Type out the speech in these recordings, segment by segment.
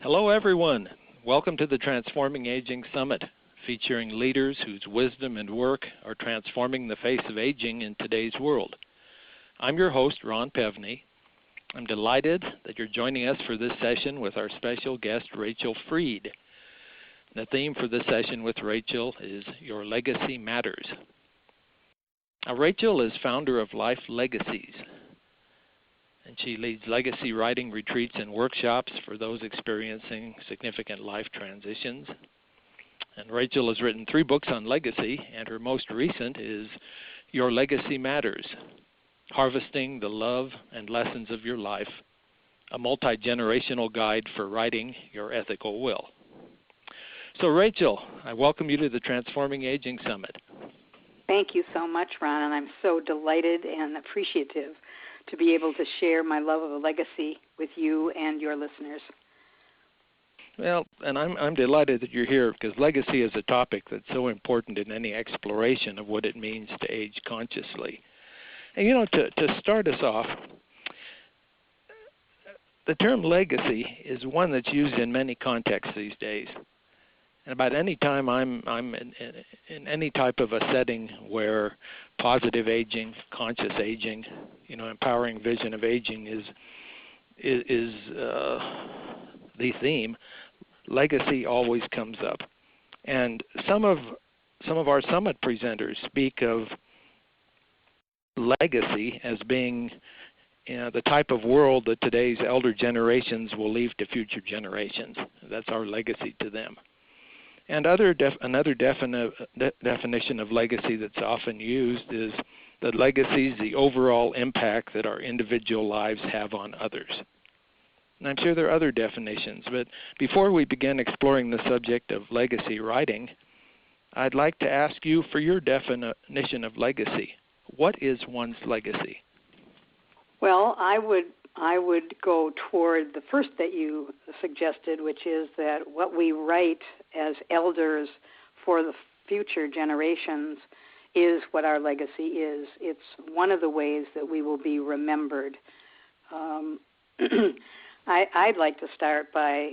Hello, everyone. Welcome to the Transforming Aging Summit, featuring leaders whose wisdom and work are transforming the face of aging in today's world. I'm your host, Ron Pevney. I'm delighted that you're joining us for this session with our special guest, Rachael Freed. The theme for this session with Rachael is Your Legacy Matters. Now, Rachael is founder of Life Legacies, and she leads legacy writing retreats and workshops for those experiencing significant life transitions. And Rachael has written 3 books on legacy, and her most recent is Your Legacy Matters, Harvesting the Love and Lessons of Your Life, a multi-generational guide for writing your ethical will. So Rachael, I welcome you to the Transforming Aging Summit. Thank you so much, Ron, and I'm so delighted and appreciative to be able to share my love of a legacy with you and your listeners. Well, and I'm delighted that you're here because legacy is a topic that's so important in any exploration of what it means to age consciously. And, to start us off, the term legacy is one that's used in many contexts these days. And about any time I'm in any type of a setting where positive aging, conscious aging, empowering vision of aging is the theme, legacy always comes up. And some of our summit presenters speak of legacy as being the type of world that today's elder generations will leave to future generations. That's our legacy to them. And another definition of legacy that's often used is that legacy is the overall impact that our individual lives have on others. And I'm sure there are other definitions, but before we begin exploring the subject of legacy writing, I'd like to ask you for your definition of legacy. What is one's legacy? Well, I would go toward the first that you suggested, which is that what we write as elders for the future generations is what our legacy is. It's one of the ways that we will be remembered. I'd like to start by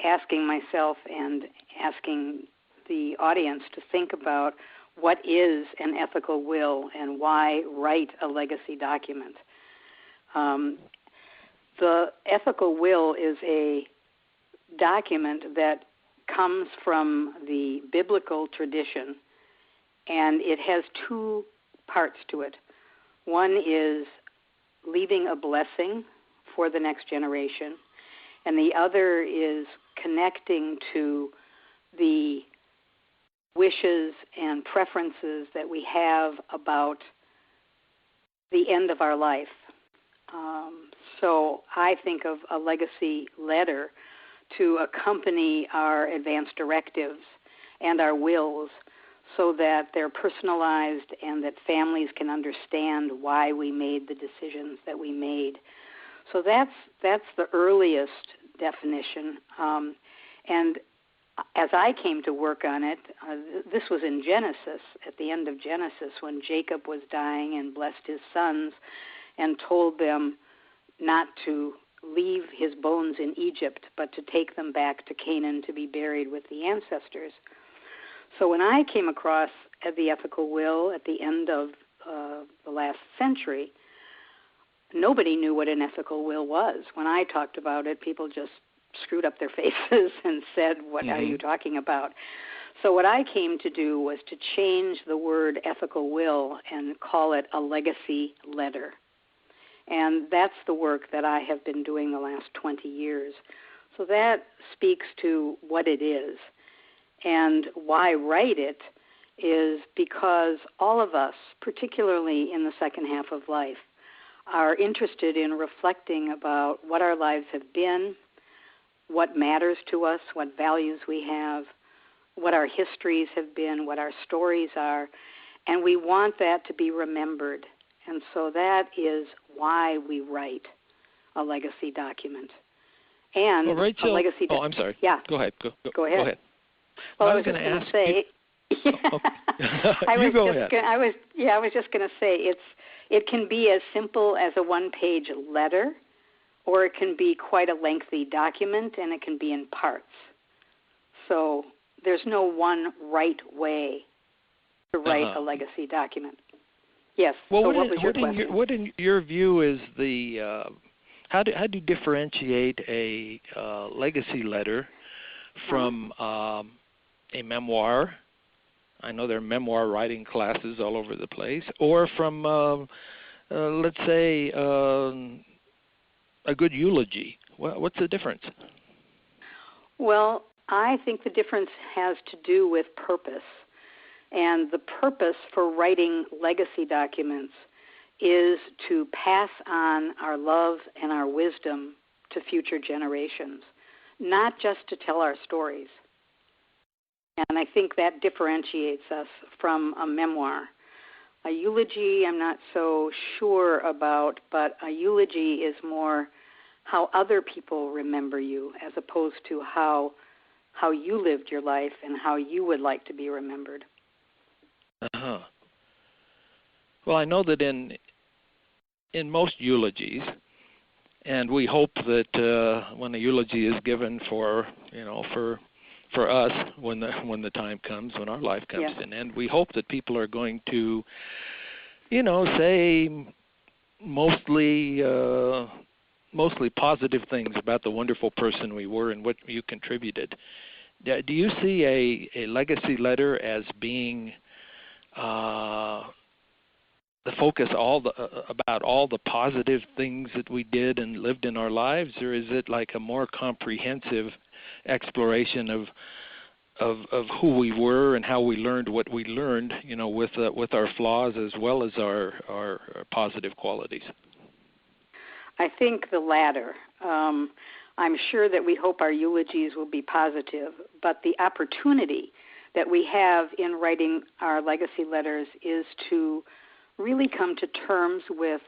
asking myself and asking the audience to think about what is an ethical will and why write a legacy document. The ethical will is a document that comes from the biblical tradition, and it has 2 parts to it. One is leaving a blessing for the next generation, and the other is connecting to the wishes and preferences that we have about the end of our life. So I think of a legacy letter to accompany our advance directives and our wills so that they're personalized and that families can understand why we made the decisions that we made. So that's the earliest definition. And as I came to work on it, this was in Genesis, at the end of Genesis, when Jacob was dying and blessed his sons and told them not to leave his bones in Egypt, but to take them back to Canaan to be buried with the ancestors. So when I came across the ethical will at the end of the last century, nobody knew what an ethical will was. When I talked about it, people just screwed up their faces and said, what are you talking about? So what I came to do was to change the word ethical will and call it a legacy letter. And that's the work that I have been doing the last 20 years. So that speaks to what it is. And why write it is because all of us, particularly in the second half of life, are interested in reflecting about what our lives have been, what matters to us, what values we have, what our histories have been, what our stories are, and we want that to be remembered. And so that is why we write a legacy document. And Rachael, a legacy I'm sorry. Yeah. Go ahead. Go ahead. Well, I was just going to say. I was just going to say it can be as simple as a 1-page letter, or it can be quite a lengthy document, and it can be in parts. So there's no one right way to write a legacy document. Yes. Well, so what was your question? What in your view is the how do you differentiate a legacy letter from a memoir? I know there are memoir writing classes all over the place, or from let's say a good eulogy. What's the difference? Well, I think the difference has to do with purpose. And the purpose for writing legacy documents is to pass on our love and our wisdom to future generations, not just to tell our stories. And I think that differentiates us from a memoir. A eulogy I'm not so sure about, but a eulogy is more how other people remember you as opposed to how you lived your life and how you would like to be remembered. Uh-huh. Well, I know that in most eulogies, and we hope that when a eulogy is given for us when the time comes, when our life comes to an end, we hope that people are going to, say mostly positive things about the wonderful person we were and what you contributed. Do you see a legacy letter as being the focus about all the positive things that we did and lived in our lives, or is it like a more comprehensive exploration of who we were and how we learned what we learned, with our flaws as well as our positive qualities? I think the latter. I'm sure that we hope our eulogies will be positive, but the opportunity that we have in writing our legacy letters is to really come to terms with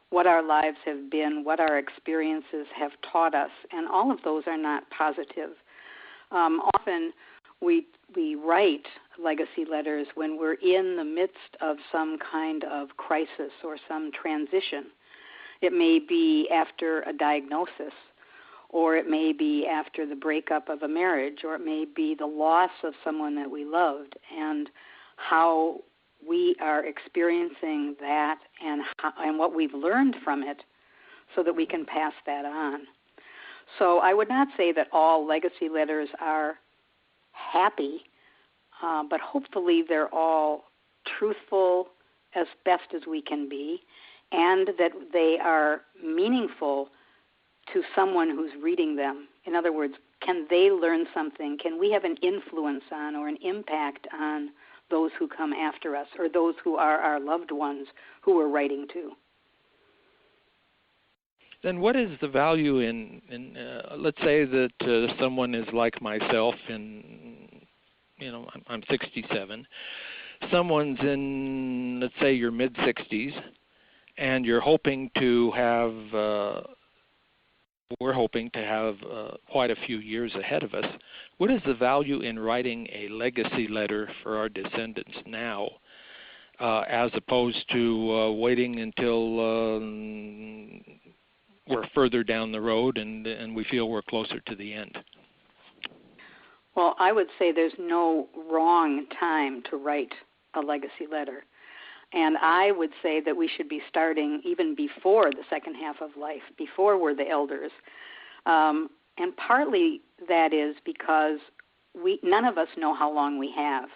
what our lives have been, what our experiences have taught us, and all of those are not positive. Often we write legacy letters when we're in the midst of some kind of crisis or some transition. It may be after a diagnosis, or it may be after the breakup of a marriage, or it may be the loss of someone that we loved, and how we are experiencing that and what we've learned from it so that we can pass that on. So I would not say that all legacy letters are happy, but hopefully they're all truthful as best as we can be, and that they are meaningful to someone who's reading them. In other words, can they learn something? Can we have an influence on or an impact on those who come after us or those who are our loved ones who we're writing to? Then what is the value in let's say that someone is like myself I'm 67. Someone's in, let's say, your mid-60s, and you're hoping to have we're hoping to have quite a few years ahead of us. What is the value in writing a legacy letter for our descendants now, as opposed to waiting until we're further down the road and we feel we're closer to the end? Well, I would say there's no wrong time to write a legacy letter. And I would say that we should be starting even before the second half of life, before we're the elders. And partly that is because none of us know how long we have.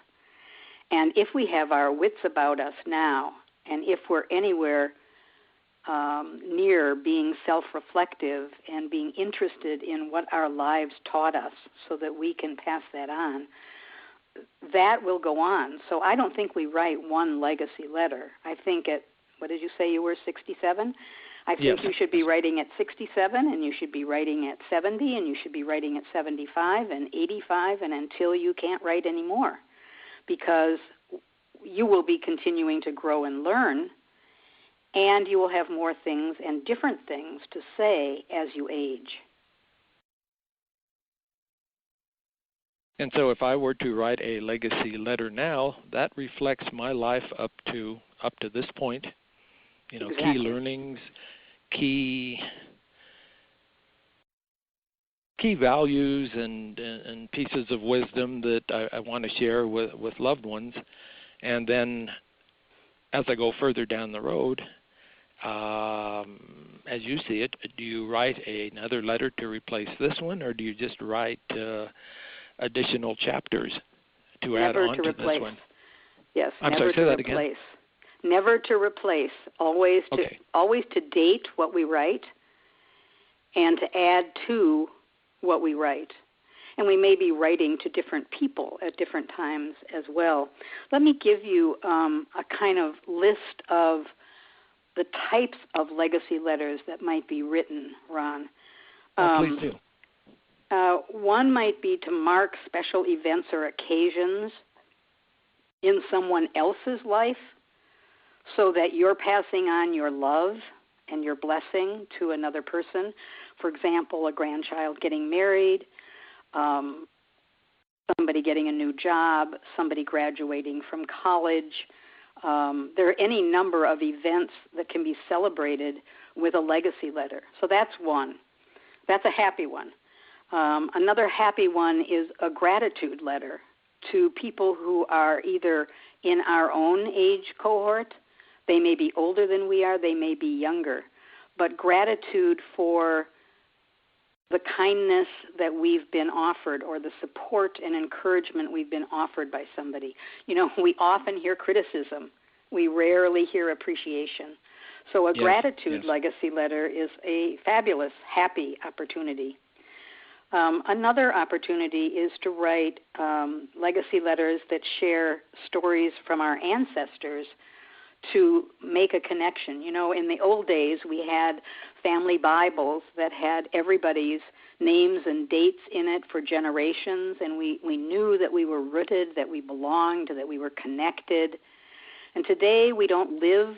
And if we have our wits about us now, and if we're anywhere near being self-reflective and being interested in what our lives taught us so that we can pass that on, that will go on. So I don't think we write one legacy letter. I think what did you say you were, 67? I think you should be writing at 67, and you should be writing at 70, and you should be writing at 75 and 85, and until you can't write anymore, because you will be continuing to grow and learn, and you will have more things and different things to say as you age. And so if I were to write a legacy letter now, that reflects my life up to this point. Exactly. Key learnings, key key values and pieces of wisdom that I want to share with loved ones. And then as I go further down the road, as you see it, do you write another letter to replace this one, or do you just write additional chapters to add on to this one? Yes, I'm never sorry, say to that replace. again. Never to replace. Always to date what we write and to add to what we write. And we may be writing to different people at different times as well. Let me give you a kind of list of the types of legacy letters that might be written, Ron. Please do. One might be to mark special events or occasions in someone else's life so that you're passing on your love and your blessing to another person. For example, a grandchild getting married, somebody getting a new job, somebody graduating from college. There are any number of events that can be celebrated with a legacy letter. So that's one. That's a happy one. Another happy one is a gratitude letter to people who are either in our own age cohort. They may be older than we are. They may be younger. But gratitude for the kindness that we've been offered or the support and encouragement we've been offered by somebody. You know, we often hear criticism. We rarely hear appreciation. So a gratitude legacy letter is a fabulous, happy opportunity. Another opportunity is to write legacy letters that share stories from our ancestors to make a connection. You know, in the old days, we had family Bibles that had everybody's names and dates in it for generations, and we knew that we were rooted, that we belonged, that we were connected. And today, we don't live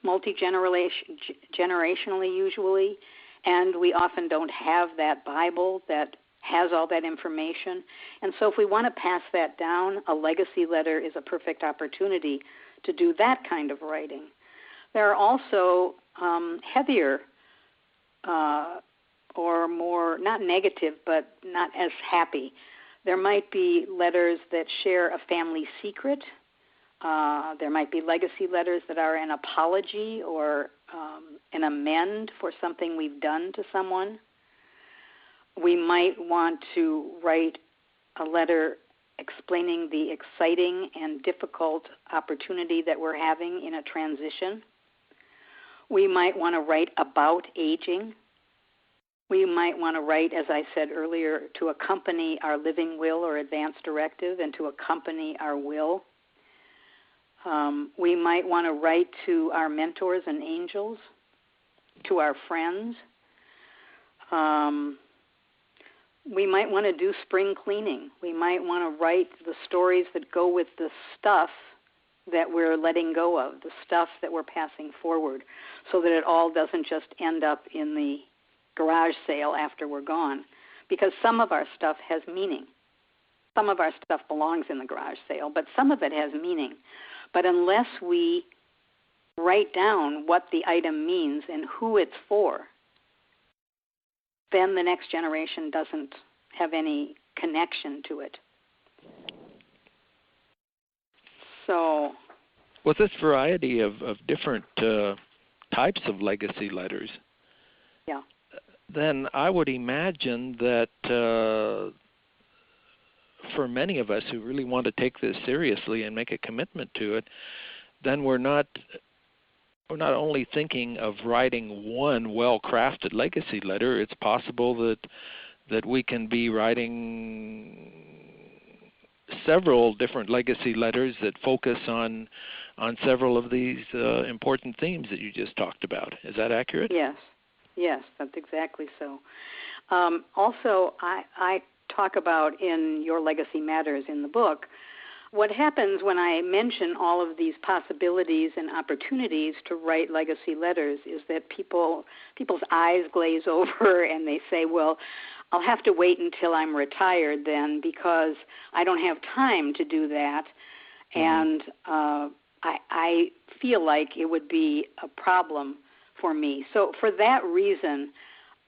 multi-generationally usually, and we often don't have that Bible that has all that information. And so if we want to pass that down, a legacy letter is a perfect opportunity to do that kind of writing. There are also heavier or more, not negative, but not as happy. There might be letters that share a family secret. There might be legacy letters that are an apology or an amend for something we've done to someone. We might want to write a letter explaining the exciting and difficult opportunity that we're having in a transition. We might want to write about aging. We might want to write, as I said earlier, to accompany our living will or advance directive and to accompany our will. We might want to write to our mentors and angels, to our friends. We might want to do spring cleaning. We might want to write the stories that go with the stuff that we're letting go of, the stuff that we're passing forward, so that it all doesn't just end up in the garage sale after we're gone. Because some of our stuff has meaning. Some of our stuff belongs in the garage sale, but some of it has meaning. But unless we write down what the item means and who it's for, then the next generation doesn't have any connection to it. So, with this variety of different types of legacy letters, then I would imagine that for many of us who really want to take this seriously and make a commitment to it, then we're not only thinking of writing one well-crafted legacy letter. It's possible that we can be writing several different legacy letters that focus on several of these important themes that you just talked about. Is that accurate? Yes, that's exactly so. Also, I talk about in Your Legacy Matters in the book, what happens when I mention all of these possibilities and opportunities to write legacy letters is that people's eyes glaze over and they say, well, I'll have to wait until I'm retired then because I don't have time to do that. And I feel like it would be a problem for me. So for that reason,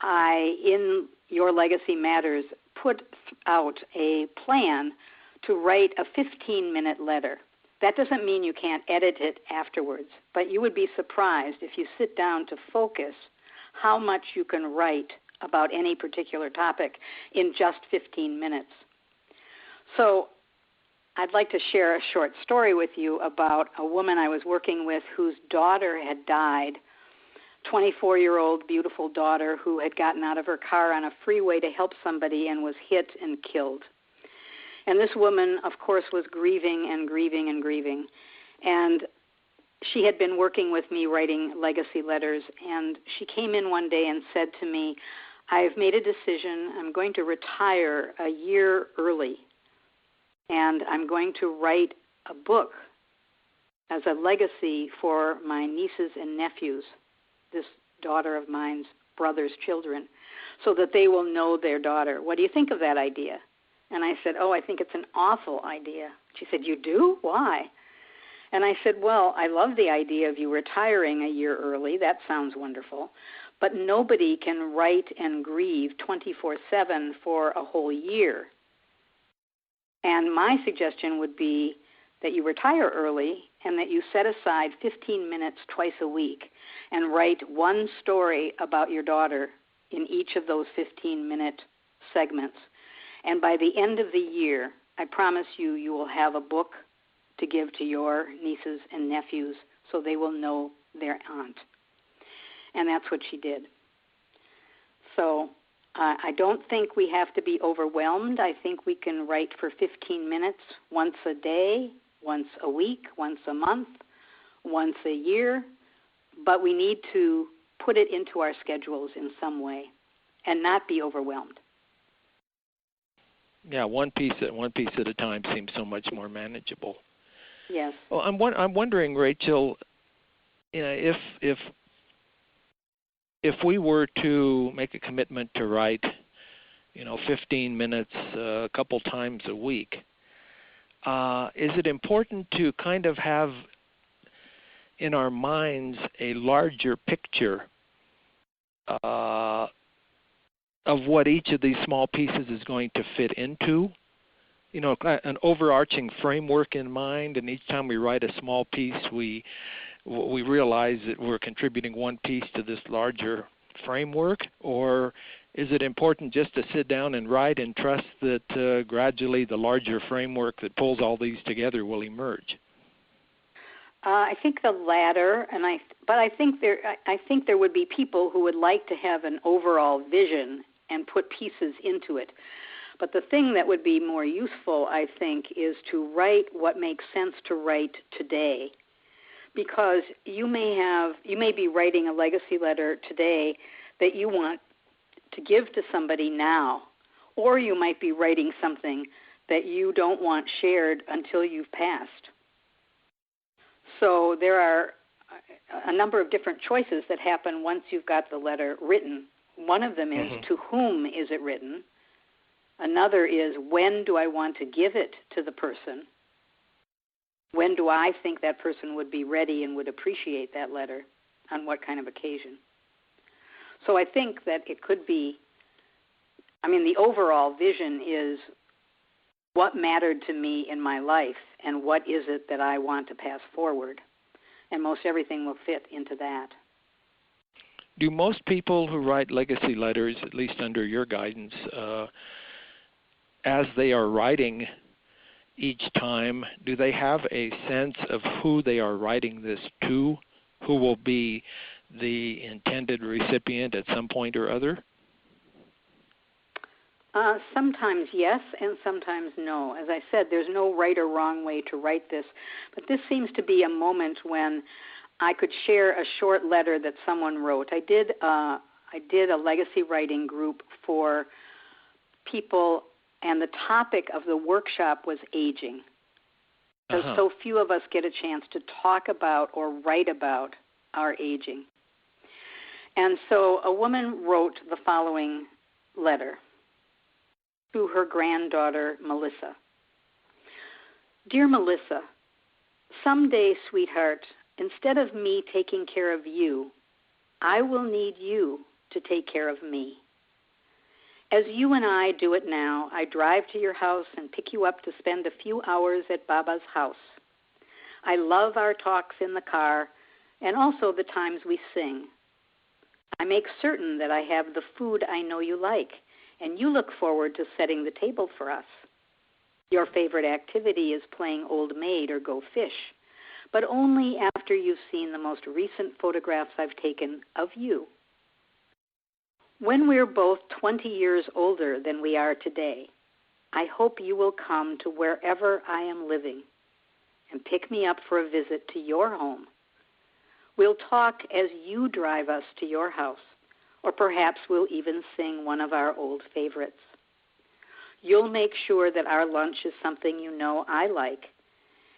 in Your Legacy Matters put out a plan to write a 15-minute letter. That doesn't mean you can't edit it afterwards, but you would be surprised if you sit down to focus how much you can write about any particular topic in just 15 minutes. So I'd like to share a short story with you about a woman I was working with whose daughter had died, 24-year-old beautiful daughter who had gotten out of her car on a freeway to help somebody and was hit and killed. And this woman, of course, was grieving and grieving and grieving. And she had been working with me writing legacy letters, and she came in one day and said to me, I've made a decision. I'm going to retire a year early, and I'm going to write a book as a legacy for my nieces and nephews, this daughter of mine's brother's children, so that they will know their daughter. What do you think of that idea? And I said, I think it's an awful idea. She said, you do? Why? And I said, well, I love the idea of you retiring a year early. That sounds wonderful. But nobody can write and grieve 24/7 for a whole year. And my suggestion would be that you retire early and that you set aside 15 minutes twice a week and write one story about your daughter in each of those 15-minute segments. And by the end of the year, I promise you, you will have a book to give to your nieces and nephews so they will know their aunt. And that's what she did. So I don't think we have to be overwhelmed. I think we can write for 15 minutes once a day, once a week, once a month, once a year. But we need to put it into our schedules in some way and not be overwhelmed. Yeah, one piece at a time seems so much more manageable. Yes. Well, I'm wondering, Rachael, if we were to make a commitment to write, 15 minutes a couple times a week, is it important to kind of have in our minds a larger picture of what each of these small pieces is going to fit into? An overarching framework in mind, and each time we write a small piece, we realize that we're contributing one piece to this larger framework? Or is it important just to sit down and write and trust that gradually the larger framework that pulls all these together will emerge? I think the latter, but I think there would be people who would like to have an overall vision and put pieces into it. But the thing that would be more useful, I think, is to write what makes sense to write today. Because you may be writing a legacy letter today that you want to give to somebody now, or you might be writing something that you don't want shared until you've passed. So there are a number of different choices that happen once you've got the letter written. One of them is to whom is it written? Another is when do I want to give it to the person? When do I think that person would be ready and would appreciate that letter? On what kind of occasion? So I think that it could be, the overall vision is what mattered to me in my life and what is it that I want to pass forward. And most everything will fit into that. Do most people who write legacy letters, at least under your guidance, as they are writing each time, do they have a sense of who they are writing this to, who will be the intended recipient at some point or other? Sometimes yes, and sometimes no. As I said, there's no right or wrong way to write this, but this seems to be a moment when I could share a short letter that someone wrote. I did a legacy writing group for people, and the topic of the workshop was aging. Because so few of us get a chance to talk about or write about our aging. And so a woman wrote the following letter to her granddaughter, Melissa. Dear Melissa, someday, sweetheart, instead of me taking care of you, I will need you to take care of me. As you and I do it now, I drive to your house and pick you up to spend a few hours at Baba's house. I love our talks in the car and also the times we sing. I make certain that I have the food I know you like, and you look forward to setting the table for us. Your favorite activity is playing Old Maid or Go Fish, but only after you've seen the most recent photographs I've taken of you. When we're both 20 years older than we are today, I hope you will come to wherever I am living and pick me up for a visit to your home. We'll talk as you drive us to your house, or perhaps we'll even sing one of our old favorites. You'll make sure that our lunch is something you know I like,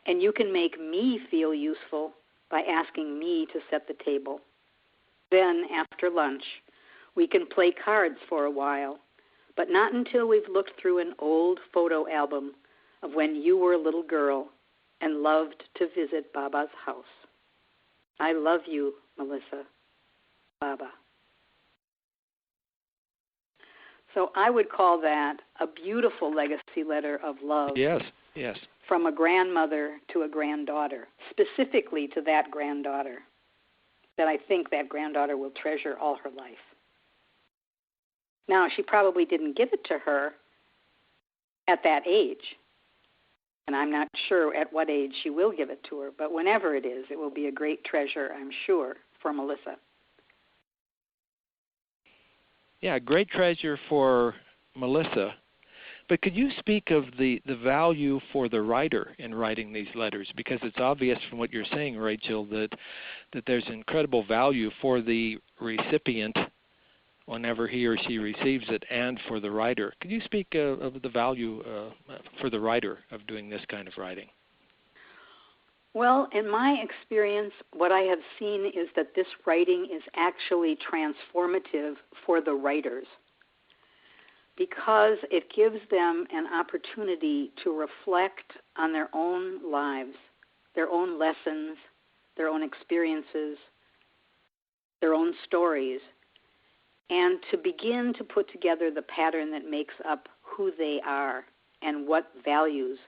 and you can make me feel useful by asking me to set the table. Then, after lunch, we can play cards for a while, but not until we've looked through an old photo album of when you were a little girl and loved to visit Baba's house. I love you, Melissa. Baba. So I would call that a beautiful legacy letter of love. Yes, yes. From a grandmother to a granddaughter, specifically to that granddaughter, that I think that granddaughter will treasure all her life. Now, she probably didn't give it to her at that age, and I'm not sure at what age she will give it to her, but whenever it is, it will be a great treasure, I'm sure, for Melissa. Yeah, great treasure for Melissa. But could you speak of the value for the writer in writing these letters? Because it's obvious from what you're saying, Rachael, that there's incredible value for the recipient whenever he or she receives it, and for the writer. Could you speak of the value for the writer of doing this kind of writing? Well, in my experience, what I have seen is that this writing is actually transformative for the writers because it gives them an opportunity to reflect on their own lives, their own lessons, their own experiences, their own stories, and to begin to put together the pattern that makes up who they are and what values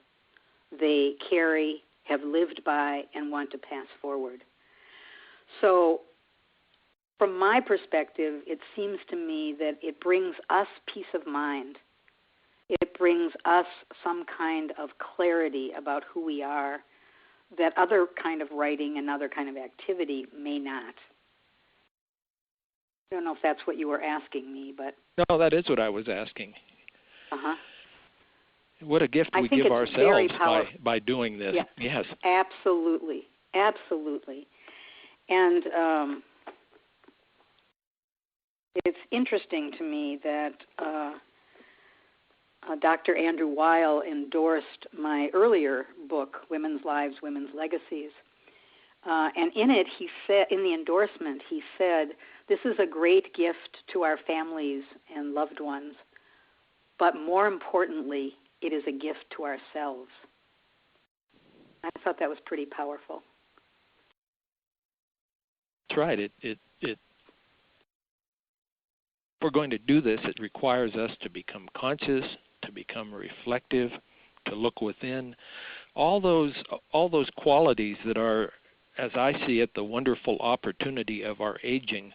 they carry, have lived by, and want to pass forward. So from my perspective, it seems to me that it brings us peace of mind. It brings us some kind of clarity about who we are that other kind of writing and other kind of activity may not. I don't know if that's what you were asking me, but... No, that is what I was asking. Uh-huh. What a gift we give ourselves by doing this. Yeah, yes. Absolutely. Absolutely. And it's interesting to me that Dr. Andrew Weil endorsed my earlier book, Women's Lives, Women's Legacies. And in it, he said, in the endorsement, he said, "This is a great gift to our families and loved ones, but more importantly, it is a gift to ourselves." I thought that was pretty powerful. That's right. If we're going to do this, it requires us to become conscious, to become reflective, to look within. All those qualities that are, as I see it, the wonderful opportunity of our aging,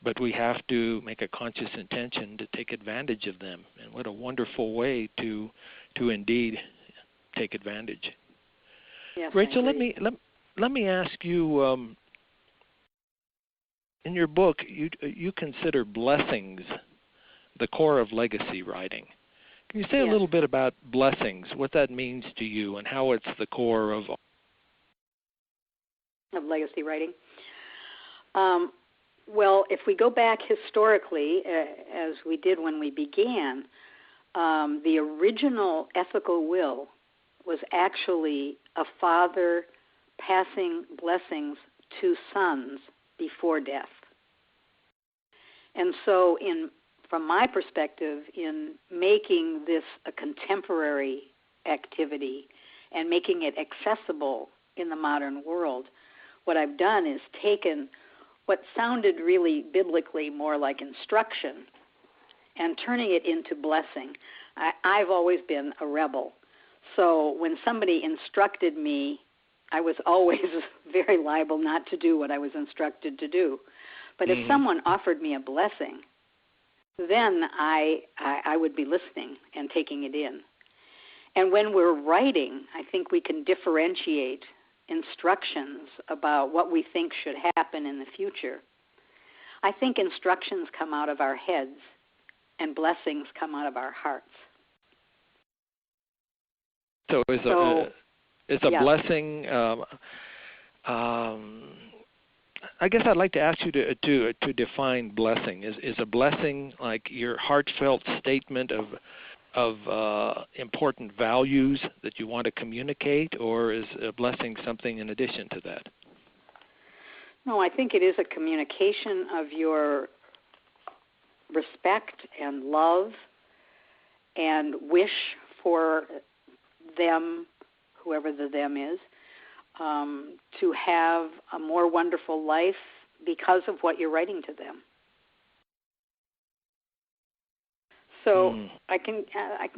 but we have to make a conscious intention to take advantage of them. And what a wonderful way to indeed take advantage. Yes, Rachael, let me ask you. In your book, you consider blessings the core of legacy writing. Can you say a little bit about blessings, what that means to you, and how it's the core of legacy writing? Well, if we go back historically, as we did when we began, the original ethical will was actually a father passing blessings to sons before death. And so from my perspective, in making this a contemporary activity and making it accessible in the modern world, what I've done is taken what sounded really biblically more like instruction and turning it into blessing. I've always been a rebel. So when somebody instructed me, I was always very liable not to do what I was instructed to do. But if someone offered me a blessing, then I would be listening and taking it in. And when we're writing, I think we can differentiate instructions about what we think should happen in the future. I think instructions come out of our heads and blessings come out of our hearts. So it's a blessing. I guess I'd like to ask you to define blessing. Is a blessing like your heartfelt statement of important values that you want to communicate, or is a blessing something in addition to that? No, I think it is a communication of your respect and love and wish for them, whoever the them is, to have a more wonderful life because of what you're writing to them. So I can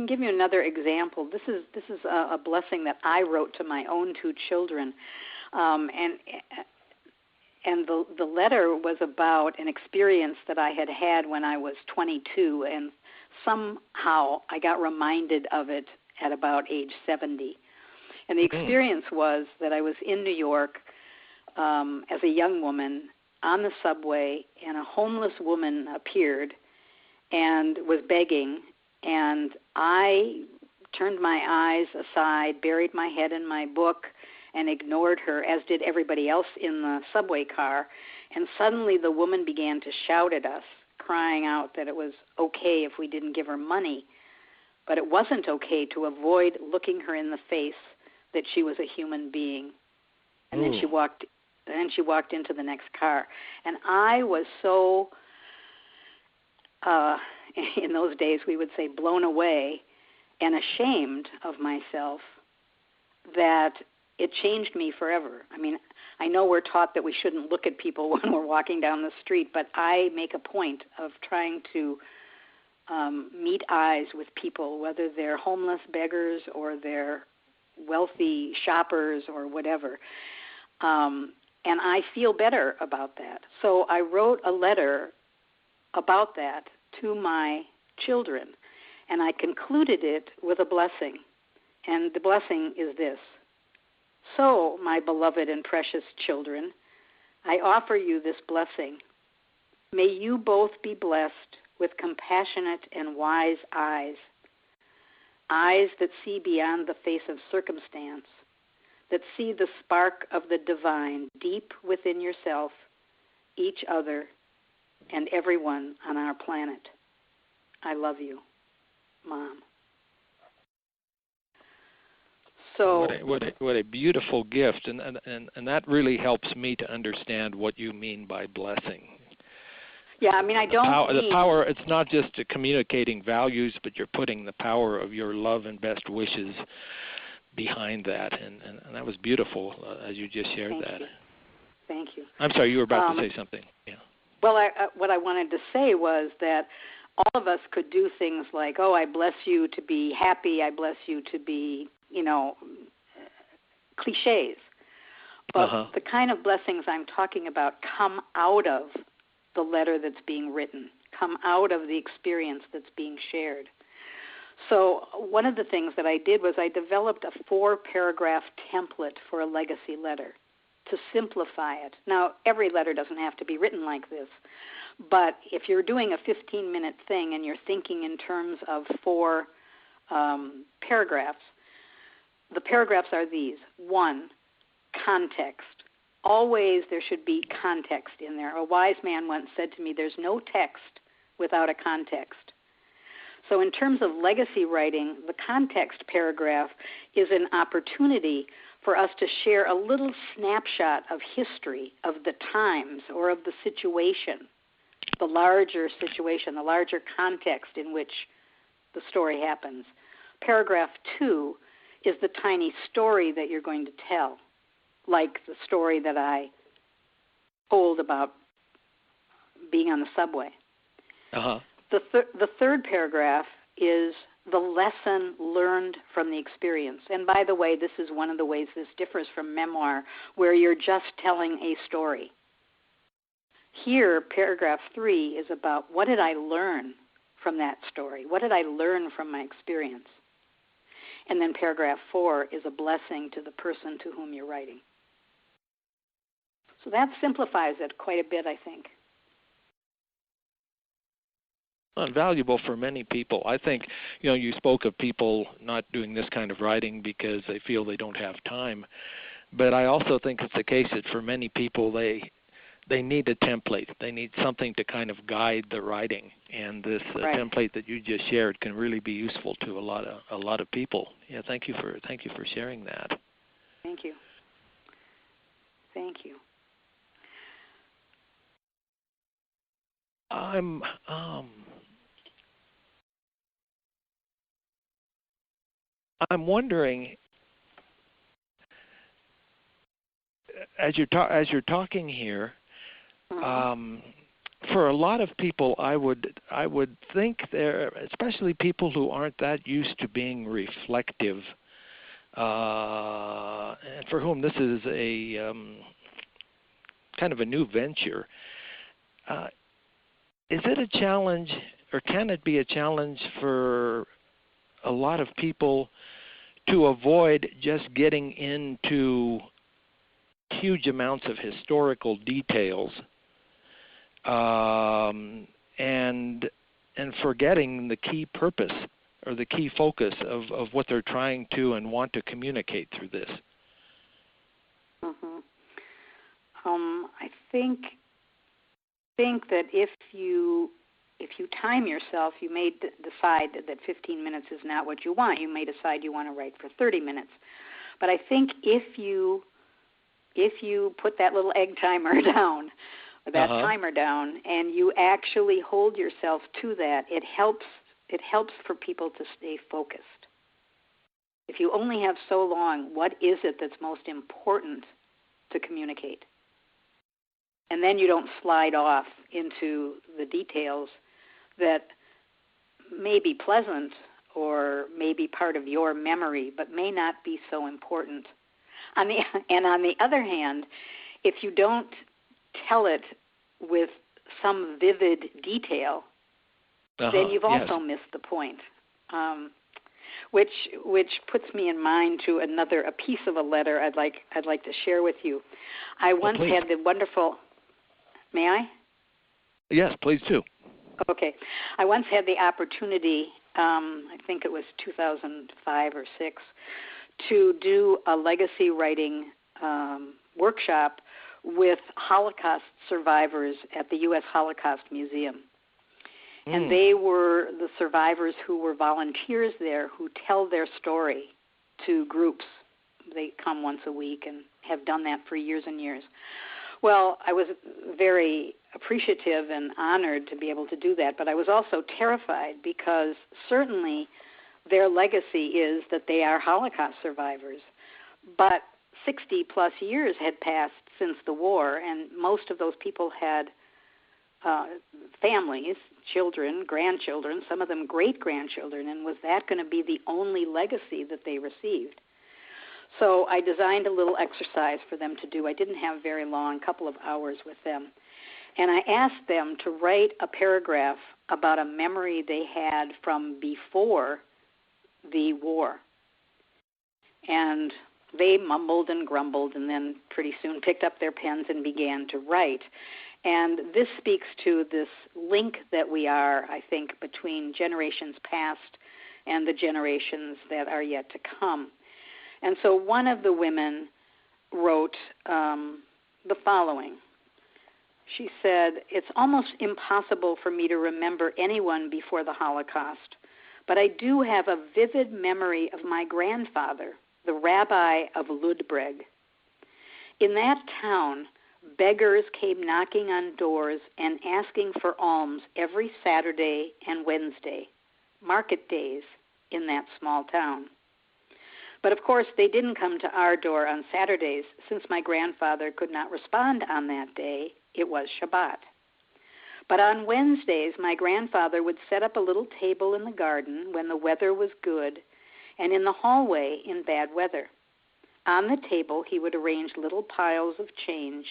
give you another example. This is a blessing that I wrote to my own 2 children, and the letter was about an experience that I had when I was 22, and somehow I got reminded of it at about age 70. And the experience was that I was in New York as a young woman on the subway, and a homeless woman appeared and was begging, and I turned my eyes aside, buried my head in my book, and ignored her, as did everybody else in the subway car. And suddenly the woman began to shout at us, crying out that it was okay if we didn't give her money, but it wasn't okay to avoid looking her in the face that she was a human being. And then she walked into the next car. And I was so, in those days we would say blown away and ashamed of myself that it changed me forever. I mean, I know we're taught that we shouldn't look at people when we're walking down the street, but I make a point of trying to meet eyes with people, whether they're homeless beggars or they're wealthy shoppers or whatever. And I feel better about that. So I wrote a letter about that to my children, and I concluded it with a blessing. And the blessing is this: so, my beloved and precious children, I offer you this blessing. May you both be blessed with compassionate and wise eyes that see beyond the face of circumstance, that see the spark of the divine deep within yourself, each other, and everyone on our planet. I love you, Mom. So what a beautiful gift, and that really helps me to understand what you mean by blessing. Yeah, I mean, the power. It's not just communicating values, but you're putting the power of your love and best wishes behind that, and that was beautiful as you just shared that. Thank you. I'm sorry, you were about to say something. Yeah. Well, what I wanted to say was that all of us could do things like, oh, I bless you to be happy, I bless you to be, cliches. But the kind of blessings I'm talking about come out of the letter that's being written, come out of the experience that's being shared. So one of the things that I did was I developed a 4-paragraph template for a legacy letter to simplify it. Now, every letter doesn't have to be written like this, but if you're doing a 15-minute thing and you're thinking in terms of 4 paragraphs, the paragraphs are these. 1, context. Always there should be context in there. A wise man once said to me, there's no text without a context. So in terms of legacy writing, the context paragraph is an opportunity for us to share a little snapshot of history, of the times, or of the situation, the larger situation, the larger context in which the story happens. Paragraph 2 is the tiny story that you're going to tell, like the story that I told about being on the subway. The The third paragraph is the lesson learned from the experience. And by the way, this is one of the ways this differs from memoir, where you're just telling a story. Here, paragraph 3 is about what did I learn from that story? What did I learn from my experience? And then paragraph 4 is a blessing to the person to whom you're writing. So that simplifies it quite a bit, I think. Valuable for many people. I think, you spoke of people not doing this kind of writing because they feel they don't have time. But I also think it's the case that for many people, they need a template. They need something to kind of guide the writing, and this template that you just shared can really be useful to a lot of people. Yeah, thank you for sharing that. Thank you. Thank you. I'm wondering, as you're talking here. For a lot of people, I would think especially people who aren't that used to being reflective, and for whom this is a kind of a new venture. Is it a challenge, or can it be a challenge for a lot of people to avoid just getting into huge amounts of historical details, and forgetting the key purpose or the key focus of what they're trying to and want to communicate through this? Mm-hmm. I think that if you time yourself, you may decide that 15 minutes is not what you want. You may decide you want to write for 30 minutes. But I think if you put that little egg timer down, or that timer down, and you actually hold yourself to that, it helps for people to stay focused. If you only have so long, what is it that's most important to communicate? And then you don't slide off into the details that may be pleasant or may be part of your memory, but may not be so important. On the other hand, if you don't tell it with some vivid detail, then you've also missed the point. Which puts me in mind to a piece of a letter I'd like to share with you. I once had the wonderful. May I? Yes, please do. Okay. I once had the opportunity, I think it was 2005 or 6, to do a legacy writing workshop with Holocaust survivors at the U.S. Holocaust Museum. And they were the survivors who were volunteers there who tell their story to groups. They come once a week and have done that for years and years. Well, I was very appreciative and honored to be able to do that, but I was also terrified because certainly their legacy is that they are Holocaust survivors. But 60-plus years had passed since the war, and most of those people had families, children, grandchildren, some of them great-grandchildren, and was that going to be the only legacy that they received? So I designed a little exercise for them to do. I didn't have very long, a couple of hours with them. And I asked them to write a paragraph about a memory they had from before the war. And they mumbled and grumbled and then pretty soon picked up their pens and began to write. And this speaks to this link that we are, I think, between generations past and the generations that are yet to come. And so one of the women wrote the following. She said, "It's almost impossible for me to remember anyone before the Holocaust, but I do have a vivid memory of my grandfather, the rabbi of Ludbreg. In that town, beggars came knocking on doors and asking for alms every Saturday and Wednesday, market days in that small town. But of course, they didn't come to our door on Saturdays since my grandfather could not respond on that day. It was Shabbat. But on Wednesdays, my grandfather would set up a little table in the garden when the weather was good and in the hallway in bad weather. On the table, he would arrange little piles of change,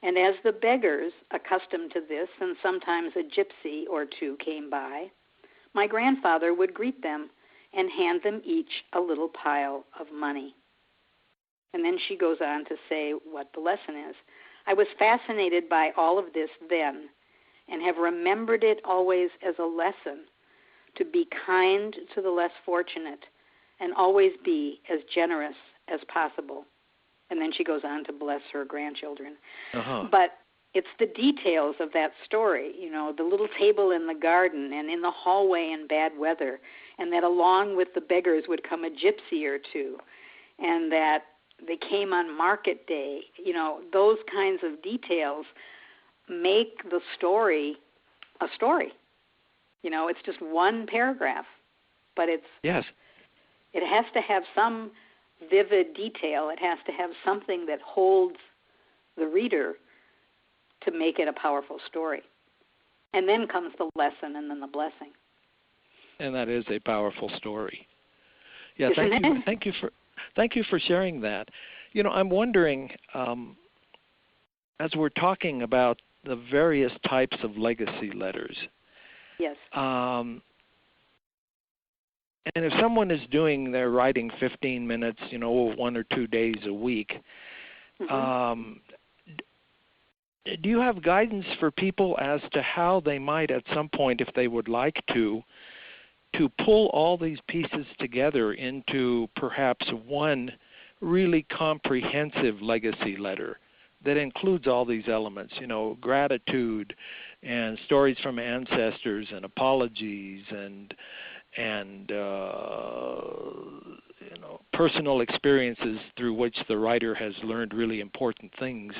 and as the beggars, accustomed to this, and sometimes a gypsy or two came by, my grandfather would greet them and hand them each a little pile of money. And then she goes on to say what the lesson is. I was fascinated by all of this then and have remembered it always as a lesson to be kind to the less fortunate and always be as generous as possible. And then she goes on to bless her grandchildren. But it's the details of that story, you know, the little table in the garden and in the hallway in bad weather, and that along with the beggars would come a gypsy or two, and that they came on market day. You know, those kinds of details make the story a story. You know, it's just one paragraph, but it has to have some vivid detail. It has to have something that holds the reader to make it a powerful story. And then comes the lesson and then the blessing. And that is a powerful story. Yeah, thank you for sharing that. You know, I'm wondering, as we're talking about the various types of legacy letters. Yes. And if someone is doing their writing 15 minutes, you know, 1 or 2 days a week, do you have guidance for people as to how they might at some point, if they would like to pull all these pieces together into perhaps one really comprehensive legacy letter that includes all these elements, you know, gratitude and stories from ancestors and apologies and you know, personal experiences through which the writer has learned really important things.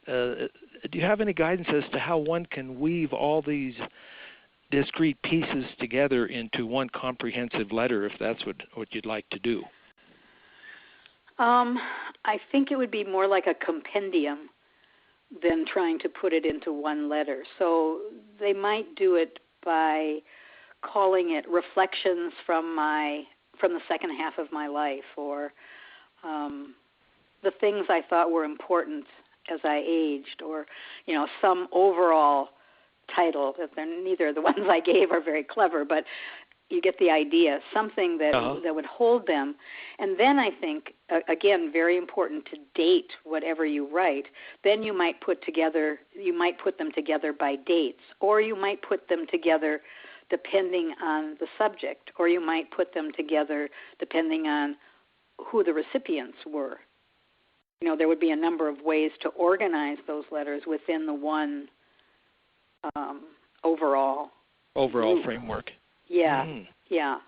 Do you have any guidance as to how one can weave all these discrete pieces together into one comprehensive letter, if that's what you'd like to do? I think it would be more like a compendium than trying to put it into one letter. So they might do it by calling it Reflections from the Second Half of My Life, or the things I thought were important as I aged, or, you know, some overall title. Neither of the ones I gave are very clever, but you get the idea, something that would hold them. And then I think, again, very important to date whatever you write. Then you might put them together by dates, or you might put them together depending on the subject, or you might put them together depending on who the recipients were. You know, there would be a number of ways to organize those letters within the one overall framework. Yeah, yeah.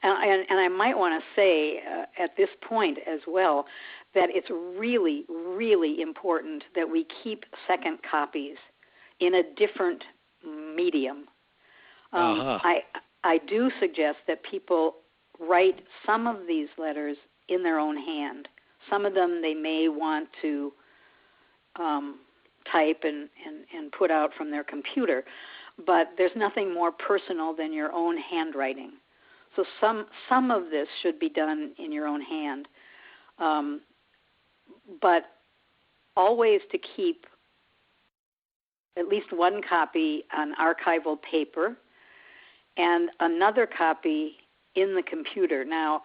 And I might want to say at this point as well that it's really, really important that we keep second copies in a different medium. I do suggest that people write some of these letters in their own hand. Some of them they may want to type and put out from their computer, but there's nothing more personal than your own handwriting. So some of this should be done in your own hand, but always to keep at least one copy on archival paper and another copy in the computer. Now,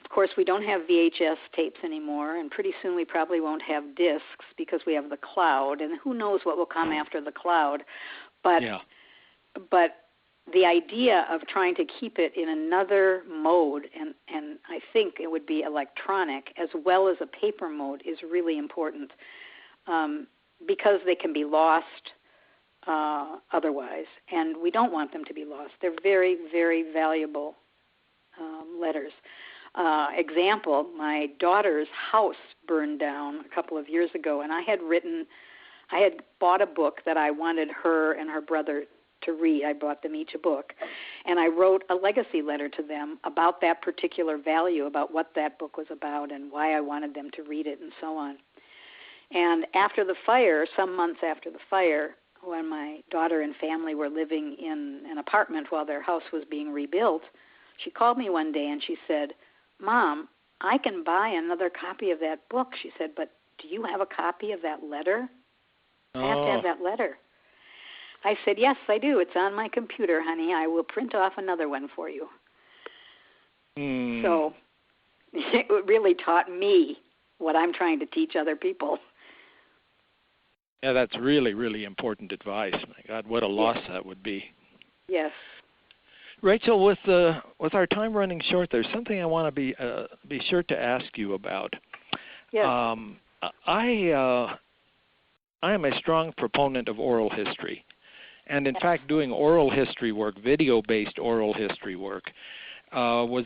of course, we don't have VHS tapes anymore, and pretty soon we probably won't have discs because we have the cloud, and who knows what will come after the cloud. But the idea of trying to keep it in another mode, and I think it would be electronic as well as a paper mode, is really important because they can be lost otherwise, and we don't want them to be lost. They're very, very valuable letters. Example, my daughter's house burned down a couple of years ago, and I had bought a book that I wanted her and her brother to read. I bought them each a book, and I wrote a legacy letter to them about that particular value, about what that book was about and why I wanted them to read it and so on. And after the fire, some months after the fire, when my daughter and family were living in an apartment while their house was being rebuilt, she called me one day and she said, "Mom, I can buy another copy of that book." She said, "But do you have a copy of that letter? I have to have that letter." I said, "Yes, I do. It's on my computer, honey. I will print off another one for you." So it really taught me what I'm trying to teach other people. Yeah, that's really, really important advice. My God, what a loss that would be. Yes. Rachael, with our time running short, there's something I want to be sure to ask you about. Yes. I am a strong proponent of oral history, and in fact, doing oral history work, video-based oral history work, was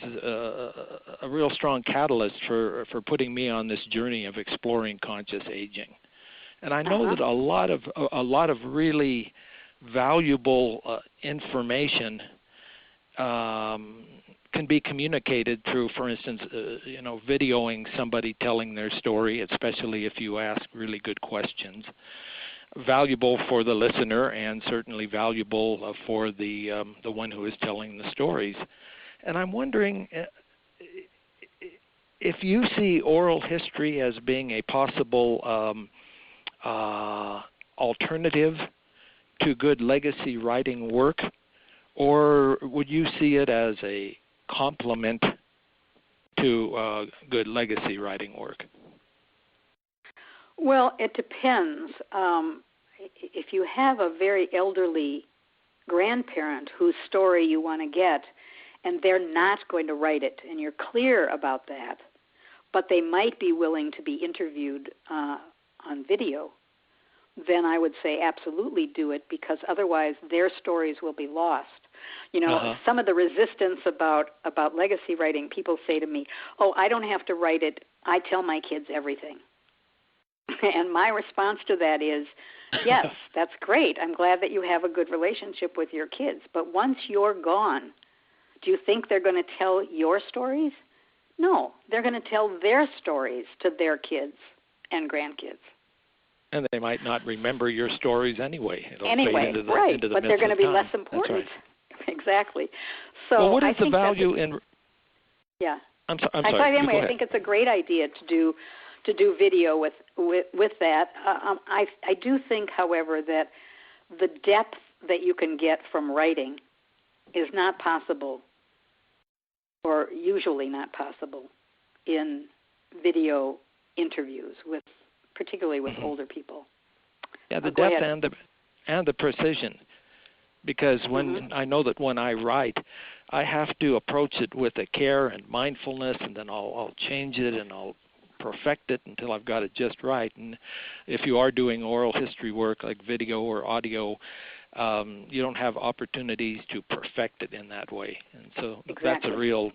a real strong catalyst for putting me on this journey of exploring conscious aging. And I know that a lot of really valuable information can be communicated through, for instance, videoing somebody telling their story, especially if you ask really good questions. Valuable for the listener and certainly valuable for the one who is telling the stories. And I'm wondering if you see oral history as being a possible alternative to good legacy writing work, or would you see it as a complement to good legacy writing work? Well, it depends. If you have a very elderly grandparent whose story you want to get, and they're not going to write it, and you're clear about that, but they might be willing to be interviewed on video, then I would say absolutely do it, because otherwise their stories will be lost. Some of the resistance about legacy writing, people say to me, "Oh, I don't have to write it. I tell my kids everything." And my response to that is, yes, that's great. I'm glad that you have a good relationship with your kids. But once you're gone, do you think they're going to tell your stories? No, they're going to tell their stories to their kids and grandkids. And they might not remember your stories anyway. It'll fade into the, right, into the but they're going to be time. less important. That's right. Exactly. So well, what is I the think value in? Yeah. I'm sorry. Anyway, I think it's a great idea to do video with that. I do think, however, that the depth that you can get from writing is not possible, or usually not possible, in video interviews particularly with older people. Yeah, the depth and the precision. Because I know that when I write, I have to approach it with a care and mindfulness, and then I'll change it and I'll perfect it until I've got it just right. And if you are doing oral history work like video or audio, you don't have opportunities to perfect it in that way. And so that's a real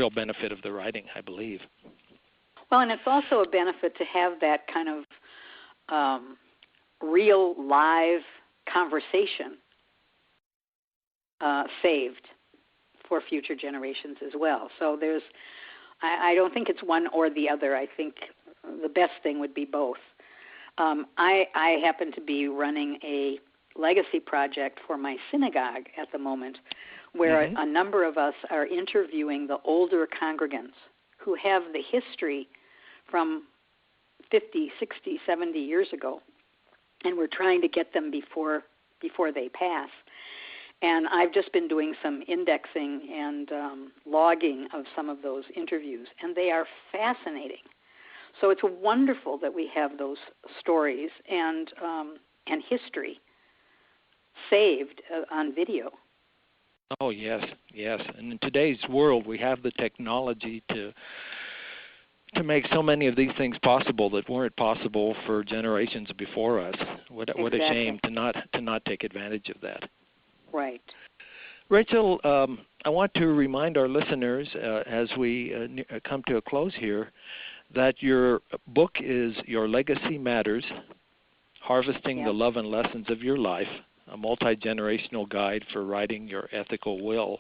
benefit of the writing, I believe. Well, and it's also a benefit to have that kind of real live conversation saved for future generations as well. So I don't think it's one or the other. I think the best thing would be both. I happen to be running a legacy project for my synagogue at the moment, where a number of us are interviewing the older congregants who have the history from 50, 60, 70 years ago, and we're trying to get them before they pass. And I've just been doing some indexing and logging of some of those interviews, and they are fascinating. So it's wonderful that we have those stories and history saved on video. Oh, yes. And in today's world, we have the technology to make so many of these things possible that weren't possible for generations before us. What a shame to not take advantage of that. Right. Rachael, I want to remind our listeners as we come to a close here that your book is Your Legacy Matters, Harvesting the Love and Lessons of Your Life, a multi-generational guide for writing your ethical will.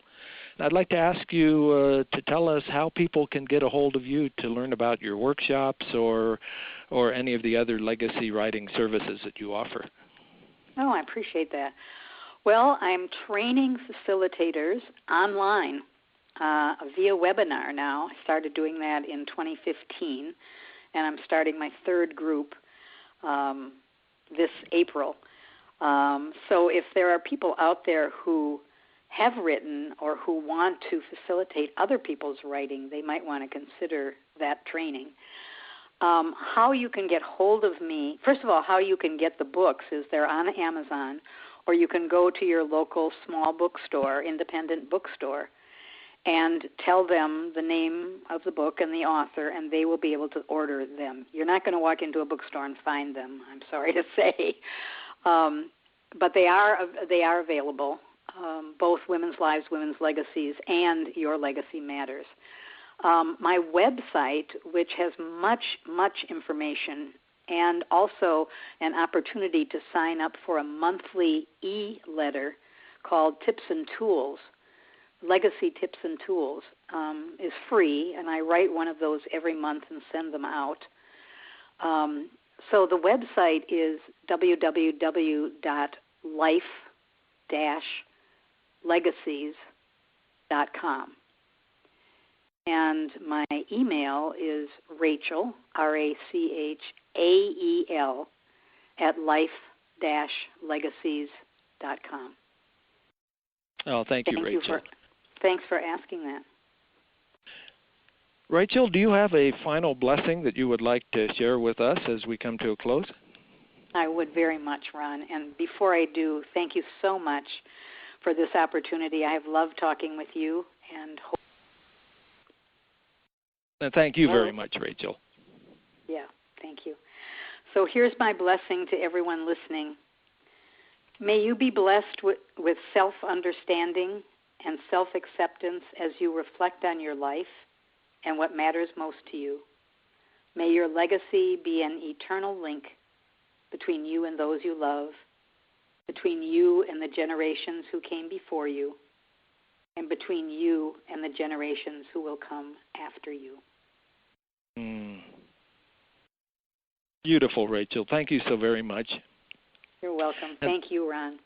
And I'd like to ask you to tell us how people can get a hold of you to learn about your workshops or any of the other legacy writing services that you offer. Oh, I appreciate that. Well, I'm training facilitators online via webinar now. I started doing that in 2015, and I'm starting my third group this April. So if there are people out there who have written or who want to facilitate other people's writing, they might want to consider that training. How you can get hold of me, first of all, how you can get the books is they're on Amazon, or you can go to your local small bookstore, independent bookstore, and tell them the name of the book and the author, and they will be able to order them. You're not going to walk into a bookstore and find them, I'm sorry to say. But they are available, both Women's Lives, Women's Legacies, and Your Legacy Matters. My website, which has much information and also an opportunity to sign up for a monthly e-letter called Tips and Tools, Legacy Tips and Tools, is free, and I write one of those every month and send them out. So the website is www.life-legacies.com. And my email is Rachael, Rachael, at life-legacies.com. Oh, thank you, Rachael. Thanks for asking that. Rachael, do you have a final blessing that you would like to share with us as we come to a close? I would very much, Ron. And before I do, thank you so much for this opportunity. I have loved talking with you, and thank you very much, Rachael. Yeah, thank you. So here's my blessing to everyone listening. May you be blessed with self-understanding and self-acceptance as you reflect on your life and what matters most to you. May your legacy be an eternal link between you and those you love, between you and the generations who came before you, and between you and the generations who will come after you. Beautiful, Rachael. Thank you so very much. You're welcome. Thank you, Ron.